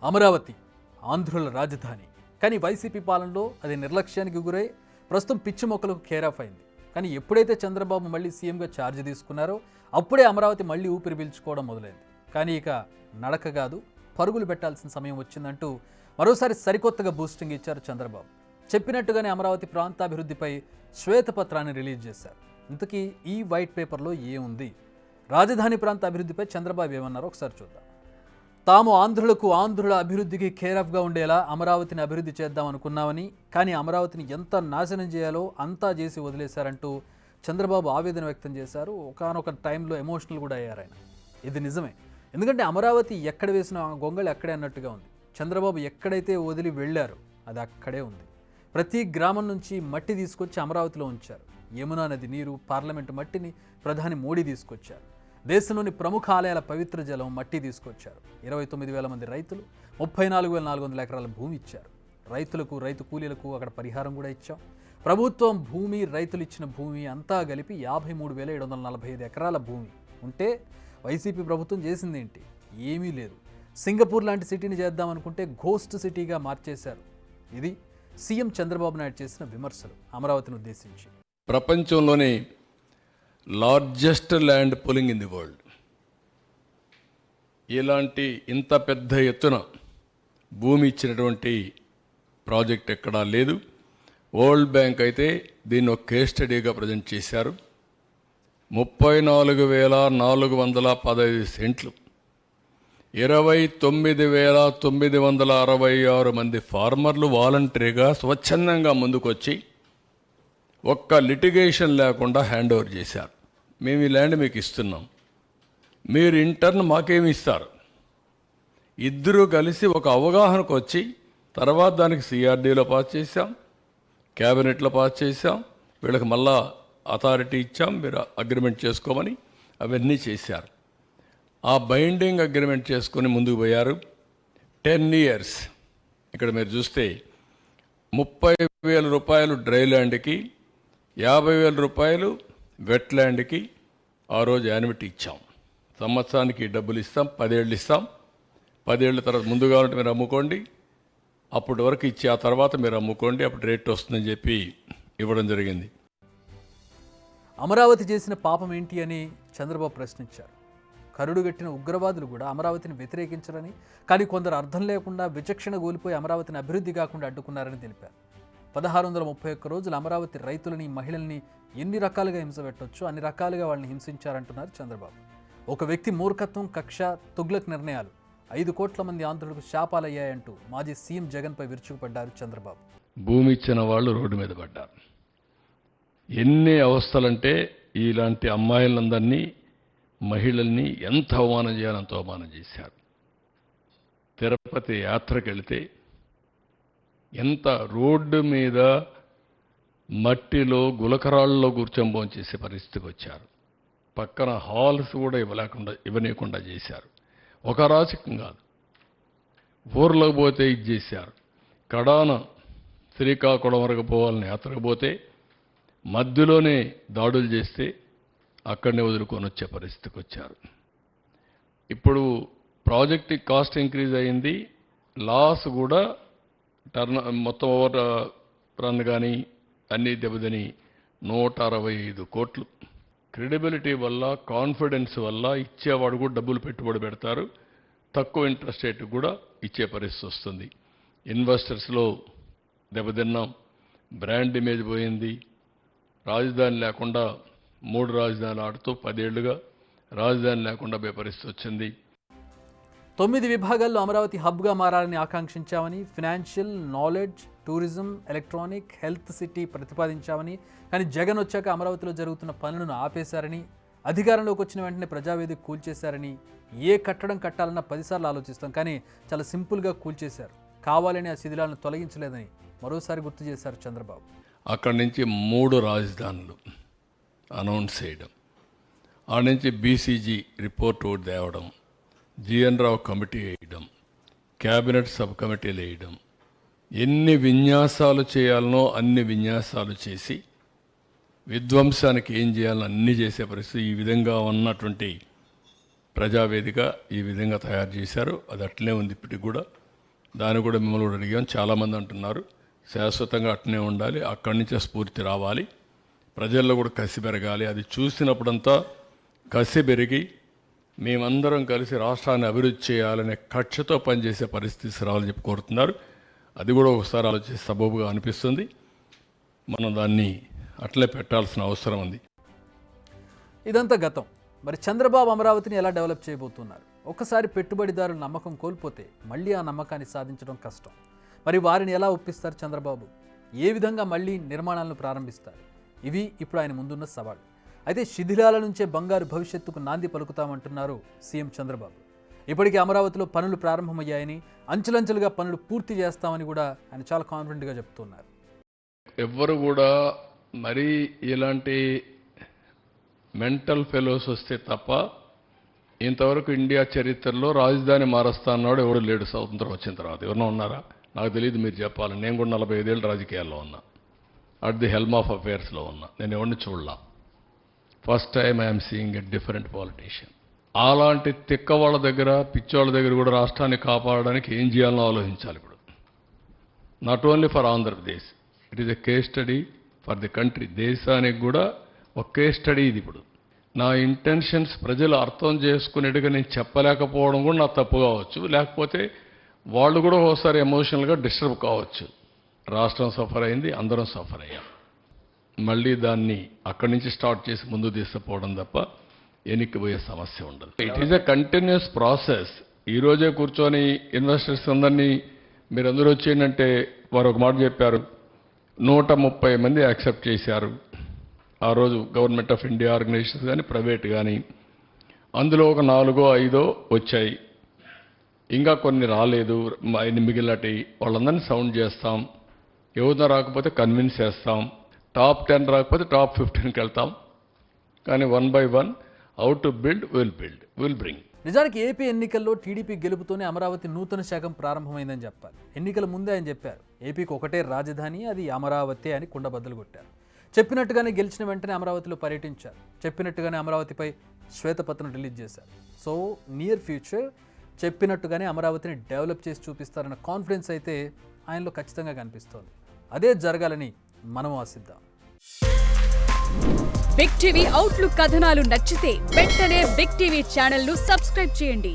అమరావతి ఆంధ్రుల రాజధాని. కానీ వైసీపీ పాలనలో అది నిర్లక్ష్యానికి గురై ప్రస్తుతం పిచ్చి మొక్కలకు కేర్ ఆఫ్ అయింది. కానీ ఎప్పుడైతే చంద్రబాబు మళ్ళీ సీఎంగా ఛార్జ్ తీసుకున్నారో అప్పుడే అమరావతి మళ్ళీ ఊపిరి పీల్చుకోవడం మొదలైంది. కానీ ఇక నడక కాదు, పరుగులు పెట్టాల్సిన సమయం వచ్చిందంటూ మరోసారి సరికొత్తగా బూస్టింగ్ ఇచ్చారు చంద్రబాబు. చెప్పినట్టుగానే అమరావతి ప్రాంతాభివృద్ధిపై శ్వేతపత్రాన్ని రిలీజ్ చేశారు. ఇంతకీ ఈ వైట్ పేపర్లో ఏముంది? రాజధాని ప్రాంత అభివృద్ధిపై చంద్రబాబు ఏమన్నారో ఒకసారి చూద్దాం. తాము ఆంధ్రుల అభివృద్ధికి కేరాఫ్గా ఉండేలా అమరావతిని అభివృద్ధి చేద్దాం అనుకున్నామని, కానీ అమరావతిని ఎంత నాశనం చేయాలో అంతా చేసి వదిలేశారంటూ చంద్రబాబు ఆవేదన వ్యక్తం చేశారు. ఒకానొక టైంలో ఎమోషనల్ కూడా అయ్యారు ఆయన. ఇది నిజమే, ఎందుకంటే అమరావతి ఎక్కడ వేసిన గొంగళి అక్కడే అన్నట్టుగా ఉంది. చంద్రబాబు ఎక్కడైతే వదిలి వెళ్ళారో అది అక్కడే ఉంది. ప్రతి గ్రామం నుంచి మట్టి తీసుకొచ్చి అమరావతిలో ఉంచారు. యమునా నది నీరు, పార్లమెంటు మట్టిని ప్రధాని మోడీ తీసుకొచ్చారు. దేశంలోని ప్రముఖ ఆలయాల పవిత్ర జలం మట్టి తీసుకొచ్చారు. 29,000 మంది రైతులు 34,400 ఎకరాల భూమి ఇచ్చారు. రైతులకు, రైతు కూలీలకు అక్కడ పరిహారం కూడా ఇచ్చాం. ప్రభుత్వం భూమి, రైతులు ఇచ్చిన భూమి అంతా కలిపి 53,745 ఎకరాల భూమి ఉంటే వైసీపీ ప్రభుత్వం చేసింది ఏంటి? ఏమీ లేదు. సింగపూర్ లాంటి సిటీని చేద్దామనుకుంటే ఘోస్ట్ సిటీగా మార్చేశారు. ఇది సీఎం చంద్రబాబు నాయుడు చేసిన విమర్శలు అమరావతిని ఉద్దేశించి. ప్రపంచంలోనే largest land pooling in the world. ఇలాంటి ఇంత పెద్ద ఎత్తున భూమి ఇచ్చినటువంటి ప్రాజెక్ట్ ఎక్కడా లేదు. వరల్డ్ బ్యాంక్ అయితే దీన్ని ఒక కేస్ స్టడీగా ప్రజెంట్ చేశారు. 34,415 సెంట్లు, 29,966 మంది ఫార్మర్లు వాలంటరీగా స్వచ్ఛందంగా ముందుకొచ్చి ఒక్క లిటిగేషన్ లేకుండా హ్యాండ్ ఓవర్ చేశారు. మేము ఈ ల్యాండ్ మీకు ఇస్తున్నాం, మీరు ఇంటర్న్ మాకేమి ఇస్తారు. ఇద్దరూ కలిసి ఒక అవగాహనకు వచ్చి తర్వాత దానికి సిఆర్డీలో పాస్ చేశాం, క్యాబినెట్లో పాస్ చేశాం, వీళ్ళకి మళ్ళా అథారిటీ ఇచ్చాం, మీరు అగ్రిమెంట్ చేసుకోమని అవన్నీ చేశారు. ఆ బైండింగ్ అగ్రిమెంట్ చేసుకొని ముందుకు పోయారు. 10 years. ఇక్కడ మీరు చూస్తే 30,000 రూపాయలు డ్రై ల్యాండ్కి, 50,000 రూపాయలు వెట్ ల్యాండ్కి ఆ రోజు యాన్యుటీ ఇచ్చాం. సంవత్సరానికి డబ్బులు ఇస్తాం, 10 ఏళ్ళు ఇస్తాం. 10 ఏళ్ళ తర్వాత ముందుగా ఉంటే మీరు అమ్ముకోండి, అప్పటి వరకు ఇచ్చి ఆ తర్వాత మీరు అమ్ముకోండి, అప్పుడు రేట్ వస్తుందని చెప్పి ఇవ్వడం జరిగింది. అమరావతి చేసిన పాపం ఏంటి అని చంద్రబాబు ప్రశ్నించారు. కరుడుగట్టిన ఉగ్రవాదులు కూడా అమరావతిని వ్యతిరేకించరని, కానీ కొందరు అర్థం లేకుండా విచక్షణ కోల్పోయి అమరావతిని అభివృద్ధి కాకుండా అడ్డుకున్నారని తెలిపారు. 1631 రోజులు అమరావతి రైతులని, మహిళల్ని ఎన్ని రకాలుగా హింస పెట్టొచ్చో అన్ని రకాలుగా వాళ్ళని హింసించారంటున్నారు చంద్రబాబు. ఒక వ్యక్తి మూర్ఖత్వం, కక్ష, తుగ్లక్ నిర్ణయాలు 5 కోట్ల మంది ఆంధ్రులకు శాపాలయ్యాయంటూ మాజీ సీఎం జగన్పై విరుచుకుపడ్డారు చంద్రబాబు. భూమి ఇచ్చిన వాళ్ళు రోడ్డు మీద పడ్డారు. ఎన్ని అవస్థలంటే ఇలాంటి అమ్మాయిలందరినీ, మహిళల్ని ఎంత అవమానం చేయాలో అంత అవమానం చేశారు. తిరుపతి యాత్రకు వెళితే ఎంత రోడ్డు మీద మట్టిలో గులకరాళ్ళలో కూర్చొని భోజనం చేసే పరిస్థితికి వచ్చారు. పక్కన హాల్స్ కూడా ఇవ్వనీయకుండా చేశారు. ఒక రాజకీయం కాదు, ఊర్లోకి పోతే ఇది చేశారు. కడాన శ్రీకాకుళం వరకు పోవాలని యాత్రకు పోతే మధ్యలోనే దాడులు చేస్తే అక్కడనే వదులుకొని వచ్చే పరిస్థితికి వచ్చారు. ఇప్పుడు ప్రాజెక్ట్ కాస్ట్ ఇంక్రీజ్ అయింది, లాస్ కూడా మొత్తం ఓవర్ రన్ కానీ అన్నీ దెబ్బతిని 165 కోట్లు. క్రెడిబిలిటీ వల్ల, కాన్ఫిడెన్స్ వల్ల ఇచ్చేవాడు కూడా డబ్బులు పెట్టుబడి పెడతారు, తక్కువ ఇంట్రెస్ట్ రేట్ కూడా ఇచ్చే పరిస్థితి వస్తుంది. ఇన్వెస్టర్స్లో దెబ్బతిన్నాం, బ్రాండ్ ఇమేజ్ పోయింది. రాజధాని లేకుండా 3 రాజధానులు ఆడుతూ 10 ఏళ్లుగా రాజధాని లేకుండా పోయే పరిస్థితి వచ్చింది. 9 విభాగాల్లో అమరావతి హబ్గా మారాలని ఆకాంక్షించామని, financial, knowledge, tourism, electronic, health city ప్రతిపాదించామని, కానీ జగన్ వచ్చాక అమరావతిలో జరుగుతున్న పనులను ఆపేశారని, అధికారంలోకి వచ్చిన వెంటనే ప్రజావేదిక కూల్చేశారని, ఏ కట్టడం కట్టాలన్నా 10 సార్లు ఆలోచిస్తాం, కానీ చాలా సింపుల్గా కూల్చేశారు, కావాలని ఆ శిథిలాలను తొలగించలేదని మరోసారి గుర్తు చేశారు చంద్రబాబు. అక్కడి నుంచి 3 రాజధానులు అనౌన్స్ చేయడం, ఆ నుంచి బీసీజీ రిపోర్ట్ ఒకటి తేవడం, జీఎన్ రావు కమిటీ వేయడం, క్యాబినెట్ సబ్ కమిటీలు వేయడం, ఎన్ని విన్యాసాలు చేయాలనో అన్ని విన్యాసాలు చేసి విధ్వంసానికి ఏం చేయాలో అన్నీ చేసే పరిస్థితి. ఈ విధంగా ఉన్నటువంటి ప్రజావేదిక ఈ విధంగా తయారు చేశారు. అది అట్లే ఉంది ఇప్పటికి కూడా. దాన్ని కూడా మిమ్మల్ని కూడా అడిగాం. చాలామంది అంటున్నారు శాశ్వతంగా అట్నే ఉండాలి, అక్కడి నుంచే స్ఫూర్తి రావాలి, ప్రజల్లో కూడా కసి పెరగాలి. అది చూసినప్పుడంతా కసి పెరిగి మేమందరం కలిసి రాష్ట్రాన్ని అభివృద్ధి చేయాలనే కక్షతో పనిచేసే పరిస్థితి రావాలని చెప్పి కోరుతున్నారు. అది కూడా ఒకసారి ఆలోచించి సబబుగా అనిపిస్తుంది. మనం దాన్ని అట్లే పెట్టాల్సిన అవసరం ఉంది. ఇదంతా గతం. మరి చంద్రబాబు అమరావతిని ఎలా డెవలప్ చేయబోతున్నారు? ఒకసారి పెట్టుబడిదారుల నమ్మకం కోల్పోతే మళ్ళీ ఆ నమ్మకాన్ని సాధించడం కష్టం. మరి వారిని ఎలా ఒప్పిస్తారు చంద్రబాబు? ఏ విధంగా మళ్ళీ నిర్మాణాలను ప్రారంభిస్తారు? ఇవి ఇప్పుడు ఆయన ముందున్న సవాళ్ళు. అయితే శిథిలాల నుంచే బంగారు భవిష్యత్తుకు నాంది పలుకుతామంటున్నారు సీఎం చంద్రబాబు. ఇప్పటికే అమరావతిలో పనులు ప్రారంభమయ్యాయని, అంచెలంచెలుగా పనులు పూర్తి చేస్తామని కూడా ఆయన చాలా కాన్ఫిడెంట్గా చెప్తున్నారు. ఎవ్వరు కూడా మరీ ఇలాంటి మెంటల్ ఫెలోస్ వస్తే తప్ప ఇంతవరకు ఇండియా చరిత్రలో రాజధాని మారుస్తా అన్నాడు ఎవడు లేడు. స్వతంత్రం వచ్చిన తర్వాత ఎవరన్నా ఉన్నారా? నాకు తెలియదు, మీరు చెప్పాలి. నేను కూడా 45 ఏళ్ళు రాజకీయాల్లో ఉన్నా, అట్ ది హెల్మ్ ఆఫ్ అఫేర్స్లో ఉన్నా. నేను ఎవరిని చూడలా. First time I'm seeing a different politician. అలాంటి తిక్క వాళ్ళ దగ్గర, పిచ్చోళ్ళ దగ్గర కూడా రాష్ట్రాన్ని కాపాడడానికి ఏం చేయాలని ఆలోచించాలి ఇప్పుడు. Not only for Andhra Pradesh, it is a case study for the country. దేశానికి కూడా ఒక కేస్ స్టడీ ఇది. ఇప్పుడు నా ఇంటెన్షన్స్ ప్రజలు అర్థం చేసుకునేట్టుగా నేను చెప్పలేకపోవడం కూడా నా తప్పు కావచ్చు, లేకపోతే వాళ్ళు కూడా ఒకసారి ఎమోషనల్గా డిస్టర్బ్ కావచ్చు. రాష్ట్రం సఫర్ అయింది, అందరం సఫర్ అయ్యాం. మళ్ళీ దాన్ని అక్కడి నుంచి స్టార్ట్ చేసి ముందు తీసుకుపోవడం తప్ప ఎన్నికపోయే సమస్య ఉండదు. It is a continuous process. ఈరోజే కూర్చొని ఇన్వెస్టర్స్ అందరినీ మీరు అందరూ వచ్చేయంటే వారు ఒక మాట చెప్పారు, 130 మంది యాక్సెప్ట్ చేశారు. ఆ రోజు గవర్నమెంట్ ఆఫ్ ఇండియా ఆర్గనైజేషన్స్ కానీ ప్రైవేట్ కానీ, అందులో ఒక 4-5 వచ్చాయి. ఇంకా కొన్ని రాలేదు. మిగిలినటి వాళ్ళందరినీ సౌండ్ చేస్తాం. ఎవరితో రాకపోతే కన్విన్స్ చేస్తాం. టాప్ 10 రాకపోతే టాప్ 15కి వెళ్తాం. కానీ 1 by 1 how to build will bring. నిజానికి ఏపీ ఎన్నికల్లో టీడీపీ గెలుపుతోనే అమరావతి నూతన శకం ప్రారంభమైందని చెప్పాలి. ఎన్నికల ముందే ఆయన చెప్పారు, ఏపీకి ఒకటే రాజధాని, అది అమరావతి అని కుండబద్దలు కొట్టారు. చెప్పినట్టుగానే గెలిచిన వెంటనే అమరావతిలో పర్యటించారు. చెప్పినట్టుగానే అమరావతిపై శ్వేతపత్రం రిలీజ్ చేశారు. సో నియర్ ఫ్యూచర్ చెప్పినట్టుగానే అమరావతిని డెవలప్ చేసి చూపిస్తారన్న కాన్ఫిడెన్స్ అయితే ఆయనలో ఖచ్చితంగా కనిపిస్తోంది. అదే జరగాలని మనం ఆశిద్దాం. బిగ్ టీవీ అవుట్లుక్ కథనాలు నచ్చితే వెంటనే బిగ్ టీవీ ఛానల్ ను సబ్స్క్రైబ్ చేయండి.